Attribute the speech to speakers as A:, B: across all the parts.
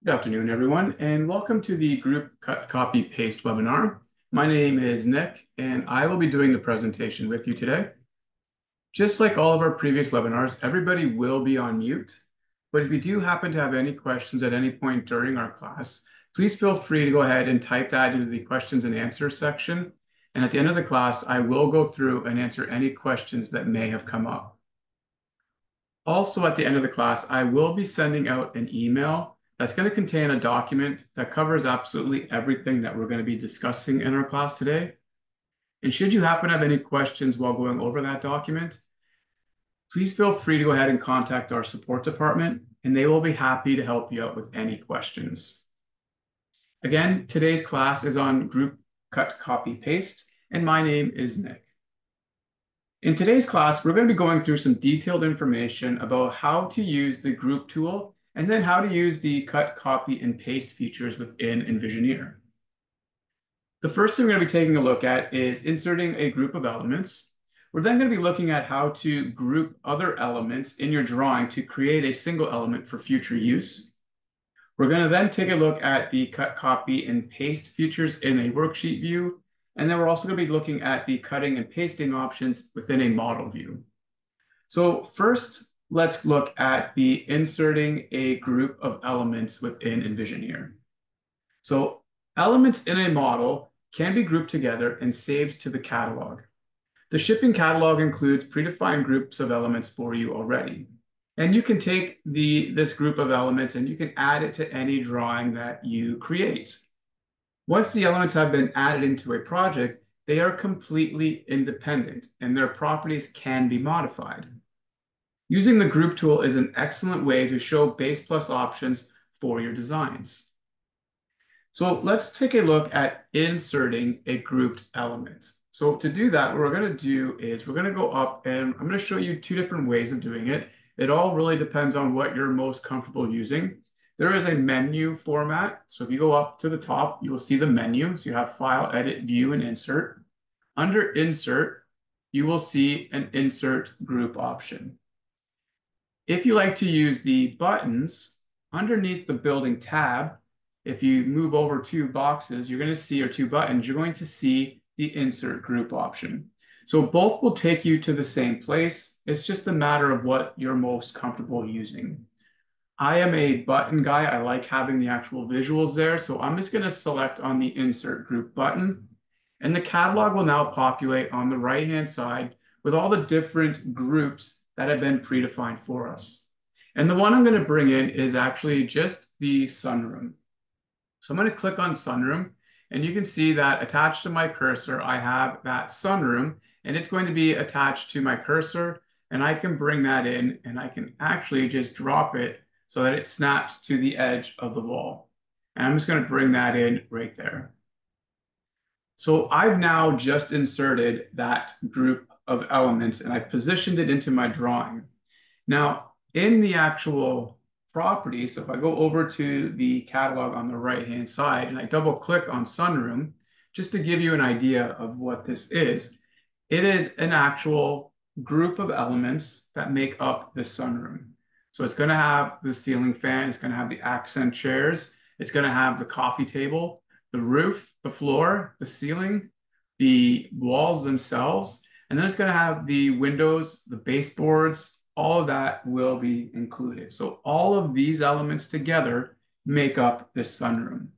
A: Good afternoon, everyone, and welcome to the Group Cut, Copy, Paste webinar. My name is Nick, and I will be doing the presentation with you today. Just like all of our previous webinars, everybody will be on mute, but if you do happen to have any questions at any point during our class, please feel free to go ahead and type that into the questions and answers section. And at the end of the class, I will go through and answer any questions that may have come up. Also, at the end of the class, I will be sending out an email that's going to contain a document that covers absolutely everything that we're going to be discussing in our class today. And should you happen to have any questions while going over that document, please feel free to go ahead and contact our support department, and they will be happy to help you out with any questions. Again, today's class is on Group Cut, Copy, Paste, and my name is Nick. In today's class, we're going to be going through some detailed information about how to use the group tool and then how to use the cut, copy, and paste features within Envisioneer. The first thing we're going to be taking a look at is inserting a group of elements. We're then going to be looking at how to group other elements in your drawing to create a single element for future use. We're going to then take a look at the cut, copy, and paste features in a worksheet view. And then we're also going to be looking at the cutting and pasting options within a model view. So first, let's look at the inserting a group of elements within Envisioneer. So elements in a model can be grouped together and saved to the catalog. The shipping catalog includes predefined groups of elements for you already. And you can take this group of elements and you can add it to any drawing that you create. Once the elements have been added into a project, they are completely independent and their properties can be modified. Using the group tool is an excellent way to show base plus options for your designs. So let's take a look at inserting a grouped element. So to do that, what we're going to do is we're going to go up and I'm going to show you two different ways of doing it. It all really depends on what you're most comfortable using. There is a menu format. So if you go up to the top, you will see the menu. So you have File, Edit, View, and Insert. Under Insert, you will see an Insert Group option. If you like to use the buttons, underneath the Building tab, if you move over two boxes, you're going to see, or two buttons, you're going to see the Insert Group option. So both will take you to the same place. It's just a matter of what you're most comfortable using. I am a button guy. I like having the actual visuals there. So I'm just going to select on the Insert Group button. And the catalog will now populate on the right-hand side with all the different groups that have been predefined for us. And the one I'm going to bring in is actually just the sunroom. So I'm going to click on sunroom. And you can see that attached to my cursor, I have that sunroom. And it's going to be attached to my cursor. And I can bring that in and I can actually just drop it so that it snaps to the edge of the wall. And I'm just going to bring that in right there. So I've now just inserted that group of elements and I've positioned it into my drawing. Now, in the actual properties, so if I go over to the catalog on the right-hand side and I double click on sunroom, just to give you an idea of what this is, it is an actual group of elements that make up the sunroom. So it's going to have the ceiling fan, it's going to have the accent chairs, it's going to have the coffee table, the roof, the floor, the ceiling, the walls themselves, and then it's going to have the windows, the baseboards, all of that will be included. So all of these elements together make up this sunroom.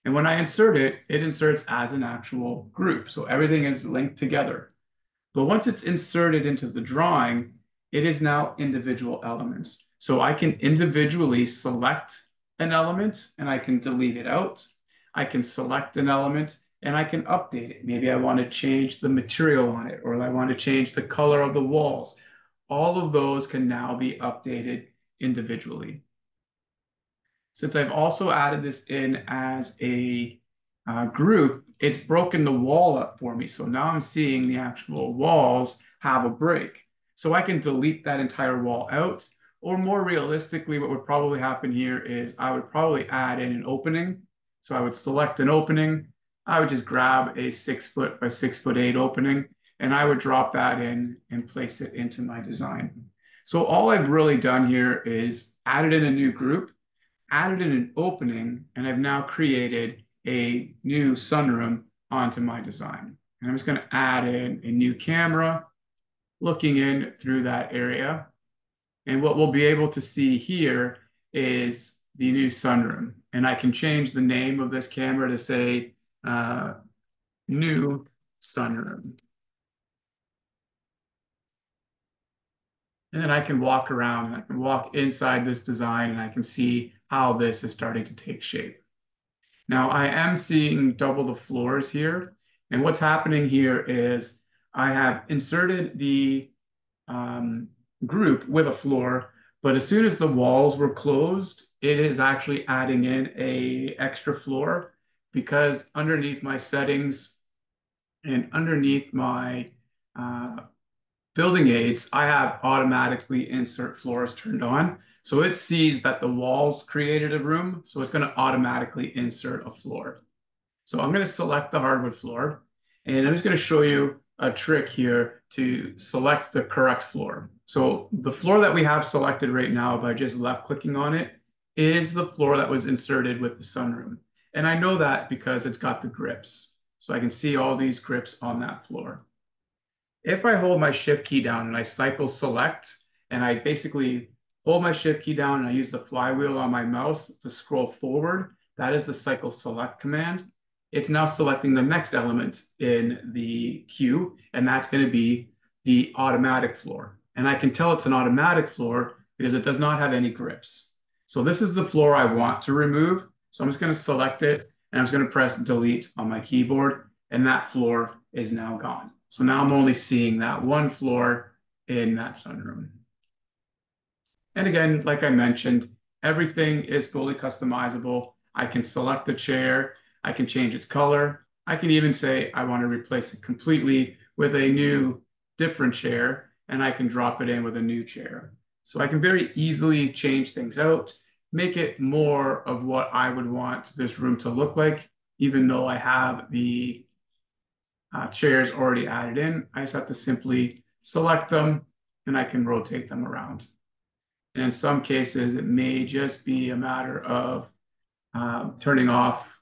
A: And when I insert it, it inserts as an actual group. So everything is linked together. But once it's inserted into the drawing, it is now individual elements. So I can individually select an element and I can delete it out. I can select an element and I can update it. Maybe I want to change the material on it, or I want to change the color of the walls. All of those can now be updated individually. Since I've also added this in as a group, it's broken the wall up for me. So now I'm seeing the actual walls have a break. So I can delete that entire wall out, or more realistically, what would probably happen here is I would probably add in an opening. So I would select an opening. I would just grab a 6-foot by 6'8" opening, and I would drop that in and place it into my design. So all I've really done here is added in a new group. added in an opening, and I've now created a new sunroom onto my design. And I'm just going to add in a new camera looking in through that area. And what we'll be able to see here is the new sunroom. And I can change the name of this camera to say new sunroom. And then I can walk around and I can walk inside this design and I can see how this is starting to take shape. Now I am seeing double the floors here. And what's happening here is I have inserted the group with a floor, but as soon as the walls were closed, it is actually adding in a extra floor because underneath my settings and underneath my building aids, I have automatically insert floors turned on. So it sees that the walls created a room, so it's going to automatically insert a floor. So I'm going to select the hardwood floor, and I'm just going to show you a trick here to select the correct floor. So the floor that we have selected right now by just left clicking on it is the floor that was inserted with the sunroom. And I know that because it's got the grips. So I can see all these grips on that floor. If I hold my shift key down and I cycle select, and I basically hold my shift key down and I use the flywheel on my mouse to scroll forward, that is the cycle select command. It's now selecting the next element in the queue, and that's going to be the automatic floor. And I can tell it's an automatic floor because it does not have any grips. So this is the floor I want to remove. So I'm just going to select it and I'm just going to press delete on my keyboard, and that floor is now gone. So now I'm only seeing that one floor in that sunroom. And again, like I mentioned, everything is fully customizable. I can select the chair, I can change its color. I can even say I want to replace it completely with a new different chair, and I can drop it in with a new chair. So I can very easily change things out, make it more of what I would want this room to look like, even though I have the chairs already added in. I just have to simply select them and I can rotate them around. And in some cases, it may just be a matter of turning off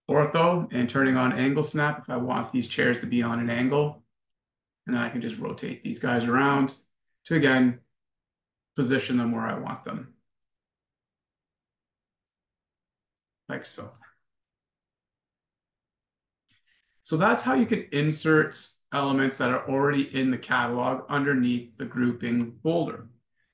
A: ortho and turning on angle snap if I want these chairs to be on an angle. And then I can just rotate these guys around to, again, position them where I want them, like so. So that's how you can insert elements that are already in the catalog underneath the grouping folder.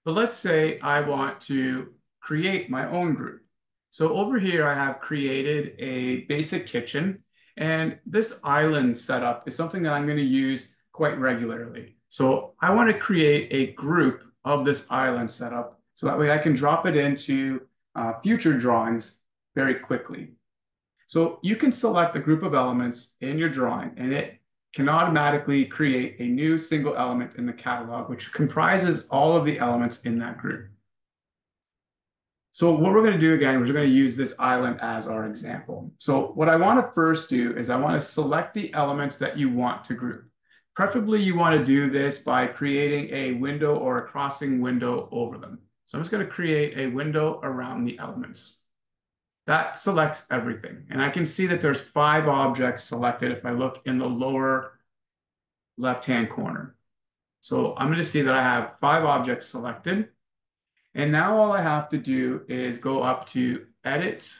A: But let's say I want to create my own group. So over here, I have created a basic kitchen, and this island setup is something that I'm going to use quite regularly. So I want to create a group of this island setup so that way I can drop it into future drawings very quickly. So you can select a group of elements in your drawing, and it can automatically create a new single element in the catalog, which comprises all of the elements in that group. So what we're going to do again, we're going to use this island as our example. So what I want to first do is I want to select the elements that you want to group. Preferably you want to do this by creating a window or a crossing window over them. So I'm just going to create a window around the elements. That selects everything. And I can see that there's 5 objects selected if I look in the lower left-hand corner. So I'm going to see that I have 5 objects selected. And now all I have to do is go up to Edit,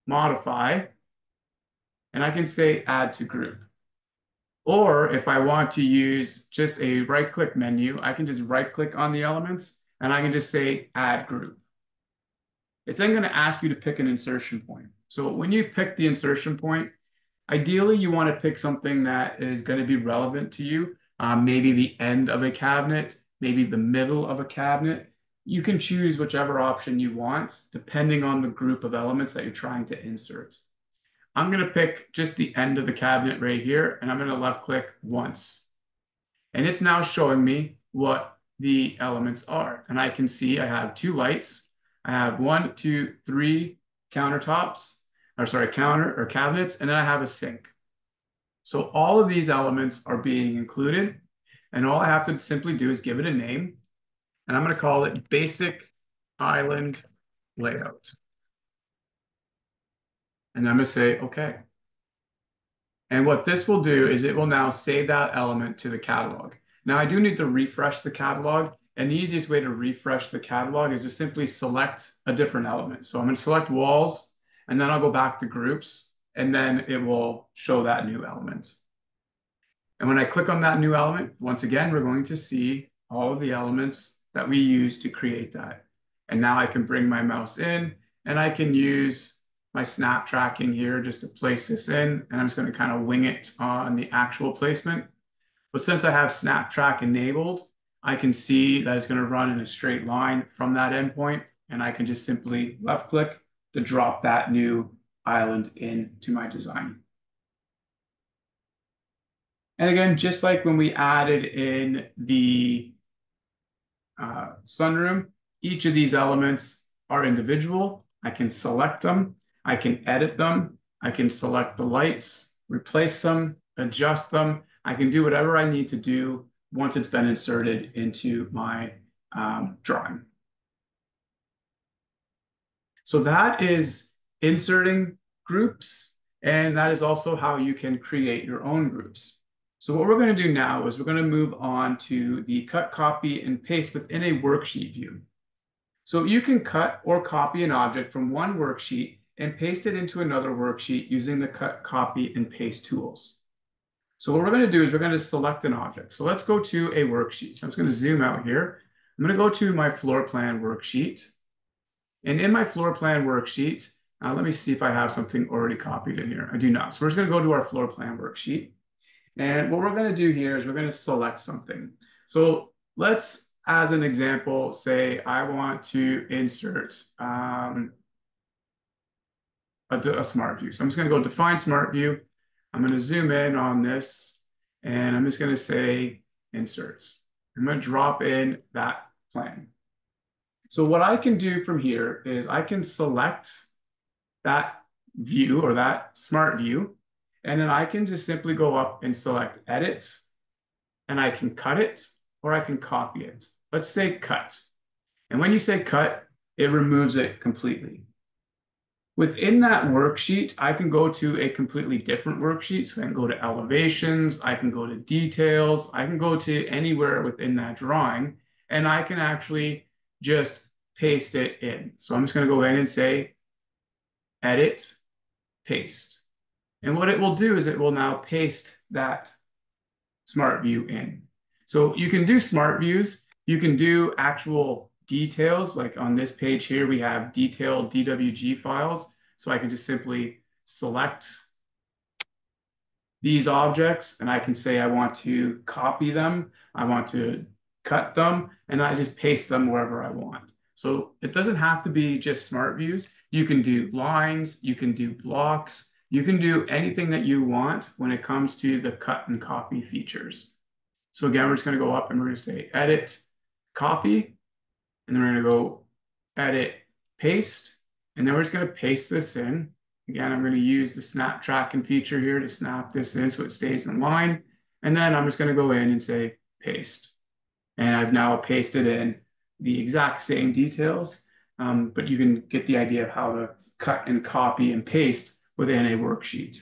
A: Modify, and I can say Add to Group. Or if I want to use just a right-click menu, I can just right-click on the elements and I can just say Add Group. It's then going to ask you to pick an insertion point. So when you pick the insertion point, ideally you want to pick something that is going to be relevant to you, maybe the end of a cabinet, maybe the middle of a cabinet. You can choose whichever option you want, depending on the group of elements that you're trying to insert. I'm going to pick just the end of the cabinet right here, and I'm going to left click once. And it's now showing me what the elements are. And I can see I have 2 lights. I have 1, 2, 3 countertops, or sorry, cabinets, and then I have a sink. So all of these elements are being included, and all I have to simply do is give it a name, and I'm going to call it Basic Island layout. And I'm going to say, okay. And what this will do is it will now save that element to the catalog. Now I do need to refresh the catalog, and the easiest way to refresh the catalog is to simply select a different element. So I'm going to select walls, and then I'll go back to groups, and then it will show that new element. And when I click on that new element, once again, we're going to see all of the elements that we use to create that. And now I can bring my mouse in, and I can use my snap tracking here just to place this in, and I'm just going to kind of wing it on the actual placement. But since I have snap track enabled, I can see that it's going to run in a straight line from that endpoint, and I can just simply left click to drop that new island into my design. And again, just like when we added in the sunroom, each of these elements are individual. I can select them, I can edit them, I can select the lights, replace them, adjust them. I can do whatever I need to do once it's been inserted into my drawing. So that is inserting groups, and that is also how you can create your own groups. So what we're going to do now is we're going to move on to the cut, copy, and paste within a worksheet view. So you can cut or copy an object from one worksheet and paste it into another worksheet using the cut, copy, and paste tools. So what we're going to do is we're going to select an object. So let's go to a worksheet. So I'm just going to zoom out here. I'm going to go to my floor plan worksheet. And in my floor plan worksheet, let me see if I have something already copied in here. I do not. So we're just going to go to our floor plan worksheet. And what we're going to do here is we're going to select something. So let's, as an example, say I want to insert a smart view. So I'm just going to go define smart view. I'm going to zoom in on this, and I'm just going to say inserts. I'm going to drop in that plan. So what I can do from here is I can select that view or that smart view, and then I can just simply go up and select edit, and I can cut it or I can copy it. Let's say cut. And when you say cut, it removes it completely. Within that worksheet, I can go to a completely different worksheet. So I can go to elevations, I can go to details, I can go to anywhere within that drawing, and I can actually just paste it in. So I'm just going to go in and say edit, paste. And what it will do is it will now paste that smart view in. So you can do smart views. You can do actual details. Like on this page here, we have detailed DWG files. So I can just simply select these objects and I can say I want to copy them, I want to cut them, and I just paste them wherever I want. So it doesn't have to be just smart views. You can do lines, you can do blocks, you can do anything that you want when it comes to the cut and copy features. So again, we're just going to go up and we're going to say edit, copy, and then we're going to go edit, paste, and then we're just going to paste this in. Again, I'm going to use the snap tracking feature here to snap this in so it stays in line. And then I'm just going to go in and say paste. And I've now pasted in the exact same details, but you can get the idea of how to cut and copy and paste within a worksheet.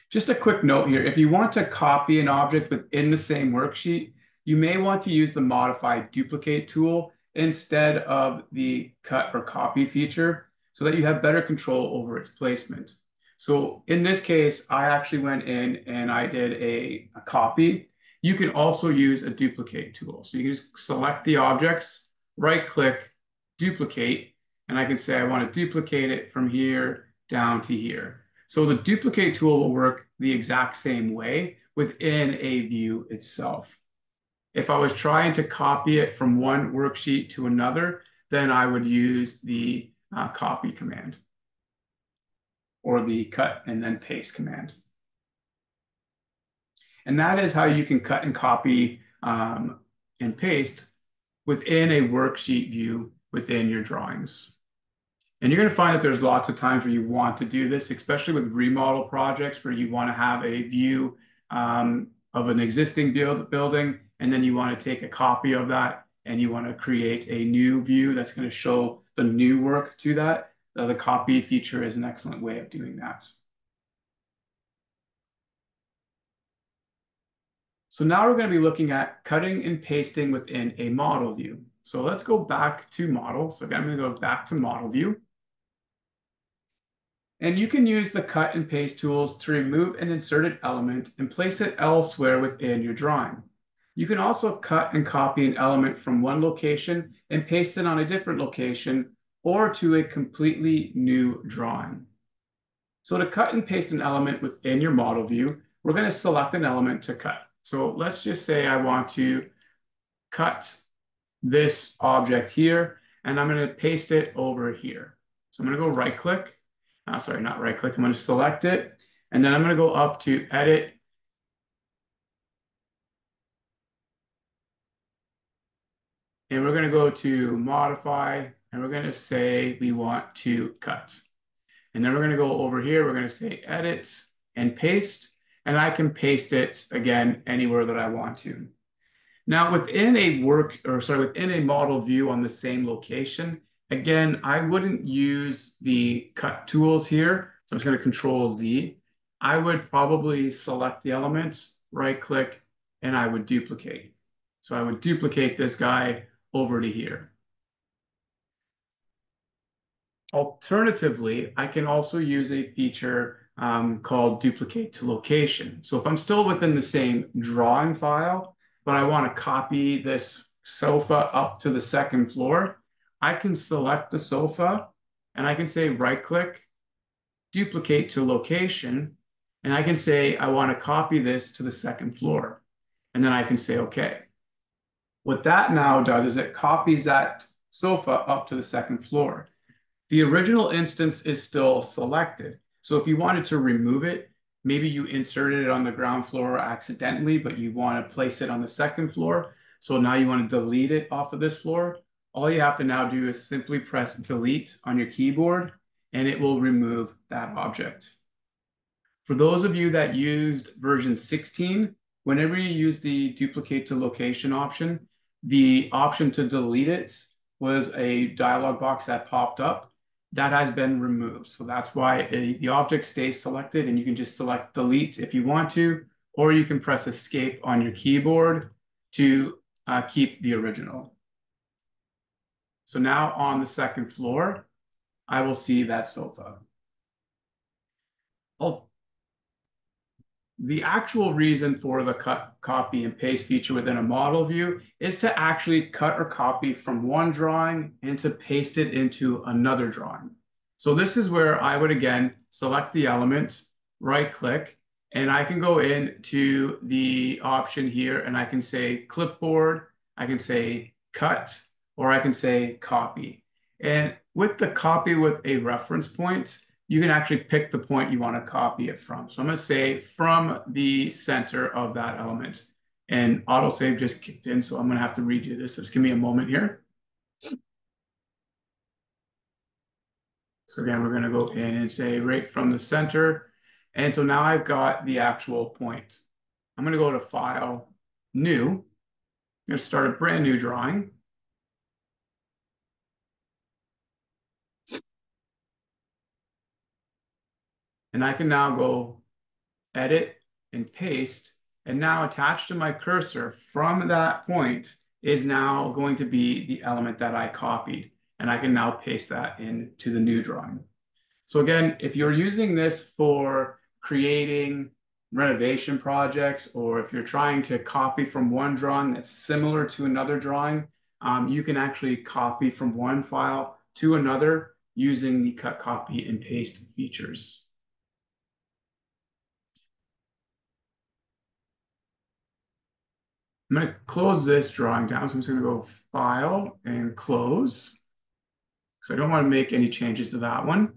A: Just a quick note here, if you want to copy an object within the same worksheet, you may want to use the modify duplicate tool instead of the cut or copy feature so that you have better control over its placement. So in this case, I actually went in and I did a copy. You can also use a duplicate tool. So you can just select the objects, right click, duplicate, and I can say I want to duplicate it from here down to here. So the duplicate tool will work the exact same way within a view itself. If I was trying to copy it from one worksheet to another, then I would use the copy command or the cut and then paste command. And that is how you can cut and copy and paste within a worksheet view within your drawings. And you're going to find that there's lots of times where you want to do this, especially with remodel projects where you want to have a view of an existing building, and then you want to take a copy of that and you want to create a new view that's going to show the new work to that, the copy feature is an excellent way of doing that. So now we're going to be looking at cutting and pasting within a model view. So let's go back to model. So again, I'm going to go back to model view. And you can use the cut and paste tools to remove an inserted element and place it elsewhere within your drawing. You can also cut and copy an element from one location and paste it on a different location or to a completely new drawing. So to cut and paste an element within your model view, we're going to select an element to cut. So let's just say I want to cut this object here, and I'm going to paste it over here. So I'm going to go right click. Sorry, not right click. I'm going to select it, and then I'm going to go up to edit. And we're going to go to modify, and we're going to say we want to cut. And then we're going to go over here. We're going to say edit and paste, and I can paste it again anywhere that I want to. Now within within a model view on the same location, again, I wouldn't use the cut tools here. So I'm just going to Control Z. I would probably select the element, right click, and I would duplicate. So I would duplicate this guy over to here. Alternatively, I can also use a feature called duplicate to location. So if I'm still within the same drawing file, but I want to copy this sofa up to the second floor, I can select the sofa and I can say right click, duplicate to location, and I can say I want to copy this to the second floor. And then I can say OK. What that now does is it copies that sofa up to the second floor. The original instance is still selected. So if you wanted to remove it, maybe you inserted it on the ground floor accidentally, but you want to place it on the second floor. So now you want to delete it off of this floor. All you have to now do is simply press delete on your keyboard, and it will remove that object. For those of you that used version 16, whenever you use the duplicate to location option, the option to delete it was a dialog box that popped up. That has been removed. So that's why the object stays selected, and you can just select delete if you want to, or you can press escape on your keyboard to keep the original. So now on the second floor, I will see that sofa. The actual reason for the cut, copy, and paste feature within a model view is to actually cut or copy from one drawing and to paste it into another drawing. So this is where I would, again, select the element, right-click, and I can go into the option here, and I can say clipboard, I can say cut, or I can say copy. And with the copy with a reference point, you can actually pick the point you want to copy it from. So I'm going to say from the center of that element. And autosave just kicked in, so I'm going to have to redo this. So just give me a moment here. So again, we're going to go in and say right from the center. And so now I've got the actual point. I'm going to go to File, New. I'm going to start a brand new drawing. And I can now go edit and paste. And now attached to my cursor from that point is now going to be the element that I copied. And I can now paste that into the new drawing. So again, if you're using this for creating renovation projects, or if you're trying to copy from one drawing that's similar to another drawing, you can actually copy from one file to another using the cut, copy, and paste features. I'm going to close this drawing down. So I'm just going to go File and Close. So I don't want to make any changes to that one.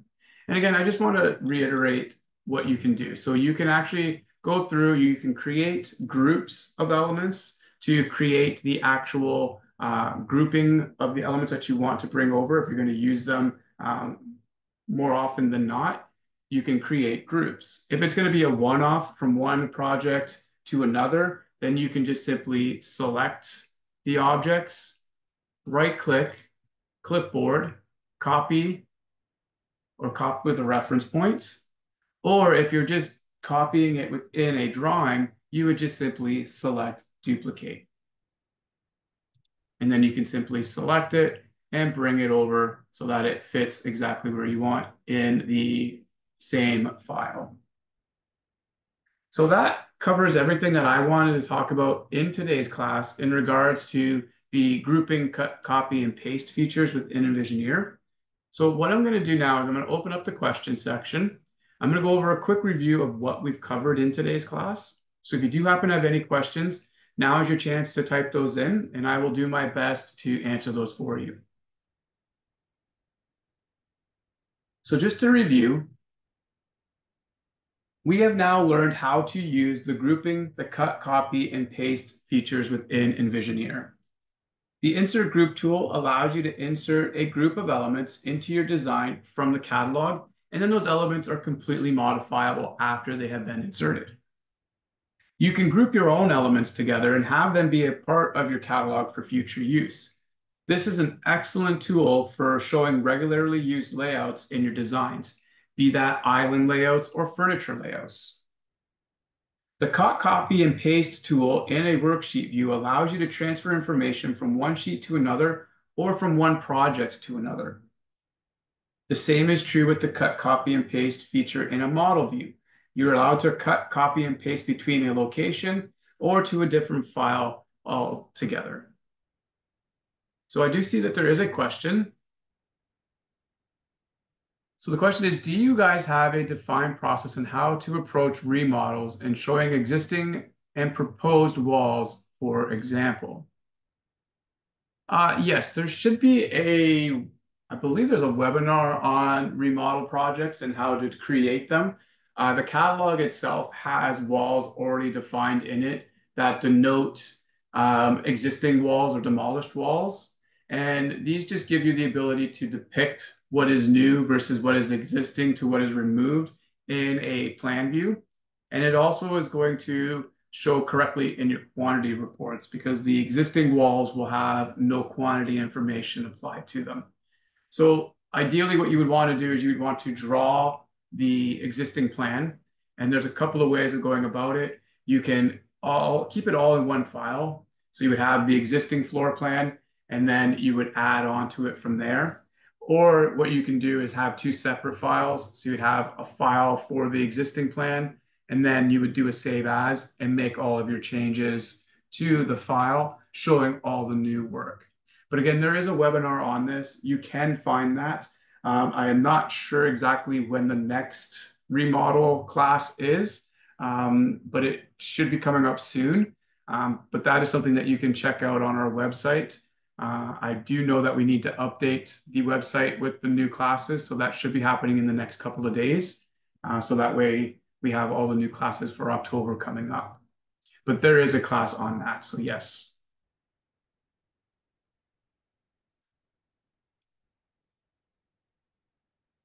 A: And again, I just want to reiterate what you can do. So you can actually go through, you can create groups of elements to create the actual grouping of the elements that you want to bring over. If you're going to use them more often than not, you can create groups. If it's going to be a one-off from one project to another, then you can just simply select the objects right-click, clipboard, copy, or copy with a reference point. Or if you're just copying it within a drawing, you would just simply select duplicate. And then you can simply select it and bring it over so that it fits exactly where you want in the same file. So that covers everything that I wanted to talk about in today's class in regards to the grouping, cut, copy, and paste features within Envisioneer. So what I'm going to do now is I'm going to open up the question section. I'm going to go over a quick review of what we've covered in today's class. So if you do happen to have any questions, now is your chance to type those in, and I will do my best to answer those for you. So just to review, we have now learned how to use the grouping, the cut, copy, and paste features within Envisioneer. The Insert Group tool allows you to insert a group of elements into your design from the catalog, and then those elements are completely modifiable after they have been inserted. You can group your own elements together and have them be a part of your catalog for future use. This is an excellent tool for showing regularly used layouts in your designs, be that island layouts or furniture layouts. The cut, copy, and paste tool in a worksheet view allows you to transfer information from one sheet to another or from one project to another. The same is true with the cut, copy, and paste feature in a model view. You're allowed to cut, copy, and paste between a location or to a different file altogether. So I do see that there is a question. So the question is, do you guys have a defined process on how to approach remodels and showing existing and proposed walls, for example? Yes, there should be I believe there's a webinar on remodel projects and how to create them. The catalog itself has walls already defined in it that denote existing walls or demolished walls. And these just give you the ability to depict what is new versus what is existing to what is removed in a plan view. And it also is going to show correctly in your quantity reports because the existing walls will have no quantity information applied to them. So ideally what you would want to do is you would want to draw the existing plan, and there's a couple of ways of going about it. You can keep it all in one file. So you would have the existing floor plan, and then you would add on to it from there. Or what you can do is have two separate files. So you'd have a file for the existing plan, and then you would do a save as and make all of your changes to the file showing all the new work. But again, there is a webinar on this. You can find that. I am not sure exactly when the next remodel class is, but it should be coming up soon. But that is something that you can check out on our website. I do know that we need to update the website with the new classes, so that should be happening in the next couple of days. So that way we have all the new classes for October coming up. But there is a class on that, so yes.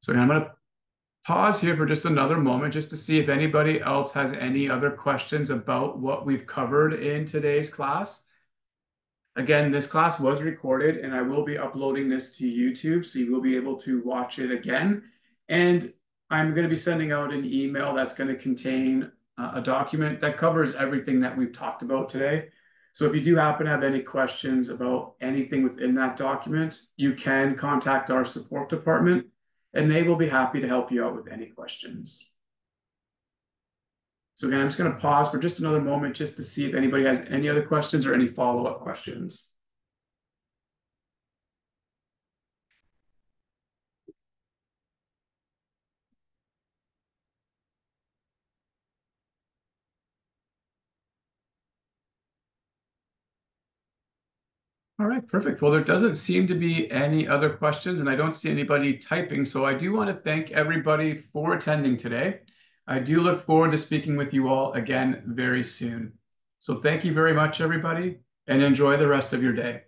A: So I'm going to pause here for just another moment just to see if anybody else has any other questions about what we've covered in today's class. Again, this class was recorded and I will be uploading this to YouTube, so you will be able to watch it again. And I'm going to be sending out an email that's going to contain a document that covers everything that we've talked about today. So if you do happen to have any questions about anything within that document, you can contact our support department and they will be happy to help you out with any questions. So again, I'm just going to pause for just another moment just to see if anybody has any other questions or any follow-up questions. All right, perfect. Well, there doesn't seem to be any other questions, and I don't see anybody typing. So I do want to thank everybody for attending today. I do look forward to speaking with you all again very soon. So thank you very much, everybody, and enjoy the rest of your day.